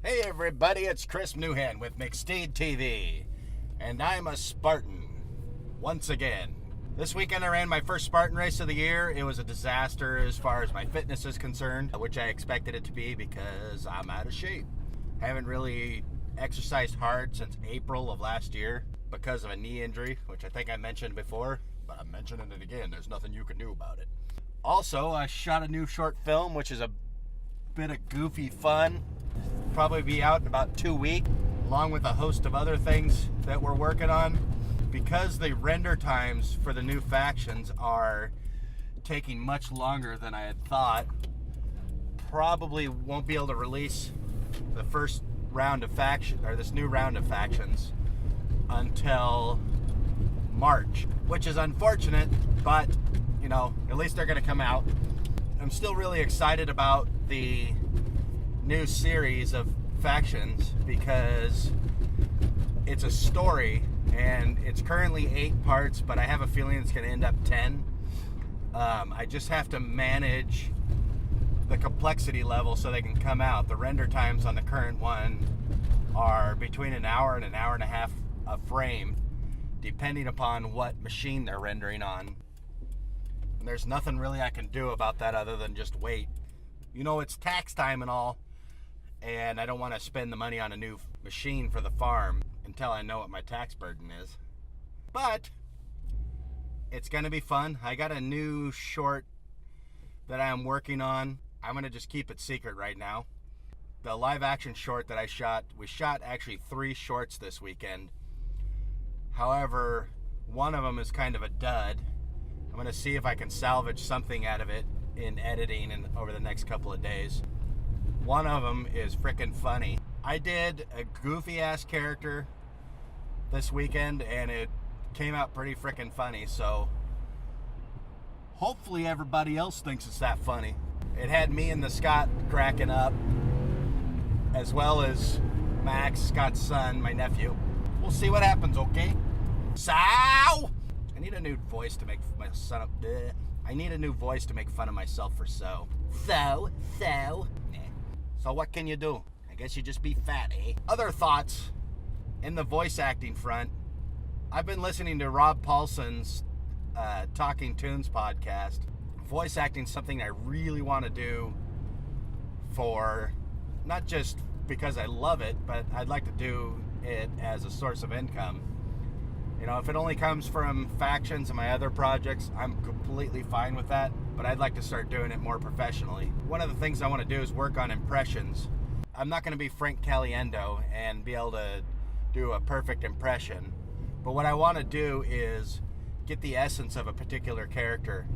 Hey everybody, it's Chris Neuhahn with McSteed TV, and I'm a Spartan, once again. This weekend I ran my first Spartan race of the year. It was a disaster as far as my fitness is concerned, which I expected it to be because I'm out of shape. Haven't really exercised hard since April of last year because of a knee injury, which I think I mentioned before, but I'm mentioning it again. There's nothing you can do about it. Also, I shot a new short film, which is a bit of goofy fun. Probably be out in about 2 weeks, along with a host of other things that we're working on. Because the render times for the new factions are taking much longer than I had thought, probably won't be able to release the first round of this new round of factions until March, which is unfortunate, but you know, at least they're going to come out. I'm still really excited about the new series of factions because it's a story and it's currently 8 parts, but I have a feeling it's going to end up 10. I just have to manage the complexity level so they can come out. The render times on the current one are between an hour and a half a frame, depending upon what machine they're rendering on. And there's nothing really I can do about that other than just wait. You know, it's tax time and all, and I don't want to spend the money on a new machine for the farm until I know what my tax burden is. But it's going to be fun. I got a new short that I am working on. I'm going to just keep it secret right now. The live action short that we shot actually 3 shorts this weekend. However, one of them is kind of a dud. I'm going to see if I can salvage something out of it in editing and over the next couple of days. One of them is freaking funny. I did a goofy ass character this weekend and it came out pretty freaking funny, so hopefully everybody else thinks it's that funny. It had me and the Scott cracking up, as well as Max, Scott's son, my nephew. We'll see what happens, okay? So I need a new voice to make my son up. I need a new voice to make fun of myself for so. So what can you do? I guess you just be fat, eh? Other thoughts in the voice acting front. I've been listening to Rob Paulson's Talking Tunes podcast. Voice acting is something I really want to do for, not just because I love it, but I'd like to do it as a source of income. You know, if it only comes from factions and my other projects, I'm completely fine with that, but I'd like to start doing it more professionally. One of the things I want to do is work on impressions. I'm not going to be Frank Caliendo and be able to do a perfect impression, but what I want to do is get the essence of a particular character,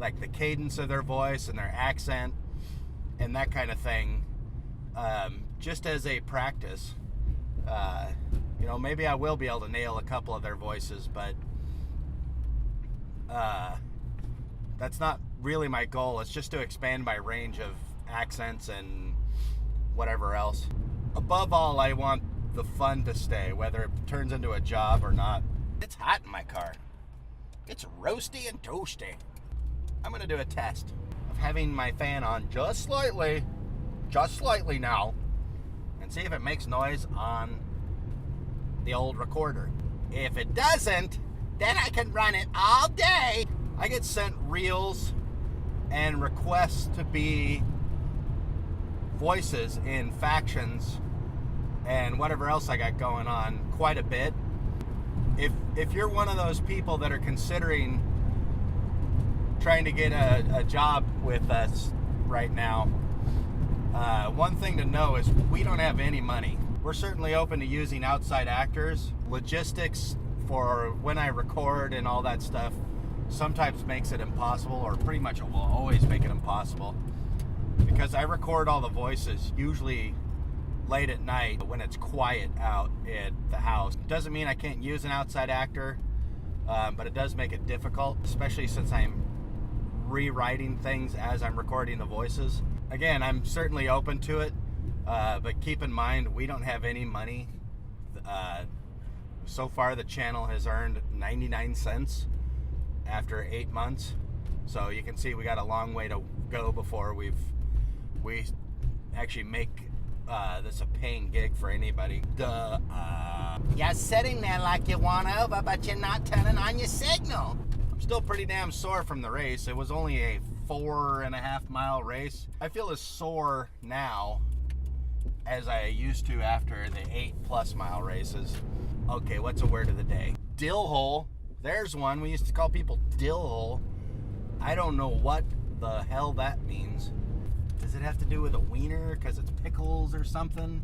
like the cadence of their voice and their accent and that kind of thing, just as a practice. You know, maybe I will be able to nail a couple of their voices, but that's not really my goal. It's just to expand my range of accents and whatever else. Above all, I want the fun to stay, whether it turns into a job or not. It's hot in my car. It's roasty and toasty. I'm going to do a test of having my fan on just slightly now, and see if it makes noise on the old recorder. If it doesn't, then I can run it all day. I get sent reels and requests to be voices in factions and whatever else I got going on quite a bit. If you're one of those people that are considering trying to get a job with us right now, one thing to know is we don't have any money. We're certainly open to using outside actors. Logistics for when I record and all that stuff sometimes makes it impossible, or pretty much it will always make it impossible, because I record all the voices usually late at night when it's quiet out at the house. Doesn't mean I can't use an outside actor, but it does make it difficult, especially since I'm rewriting things as I'm recording the voices. Again, I'm certainly open to it, but keep in mind we don't have any money. So far the channel has earned 99 cents after 8 months, so you can see we got a long way to go before we actually make this a paying gig for anybody. You're sitting there like you want over, but you're not turning on your signal. I'm still pretty damn sore from the race. It was only a 4.5 mile race. I feel as sore now as I used to after the 8+ mile races. Okay, what's a word of the day? Dill hole. There's one. We used to call people dill hole. I don't know what the hell that means. Does it have to do with a wiener because it's pickles or something?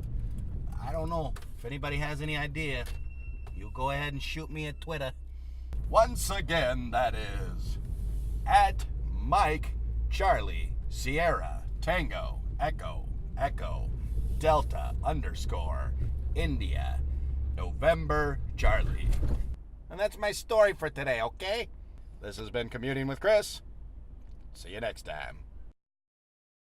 I don't know. If anybody has any idea, you go ahead and shoot me at Twitter. Once again, that is at Mike Charlie Sierra Tango Echo Delta _ India November Charlie. And that's my story for today, okay? This has been Commuting with Chris. See you next time.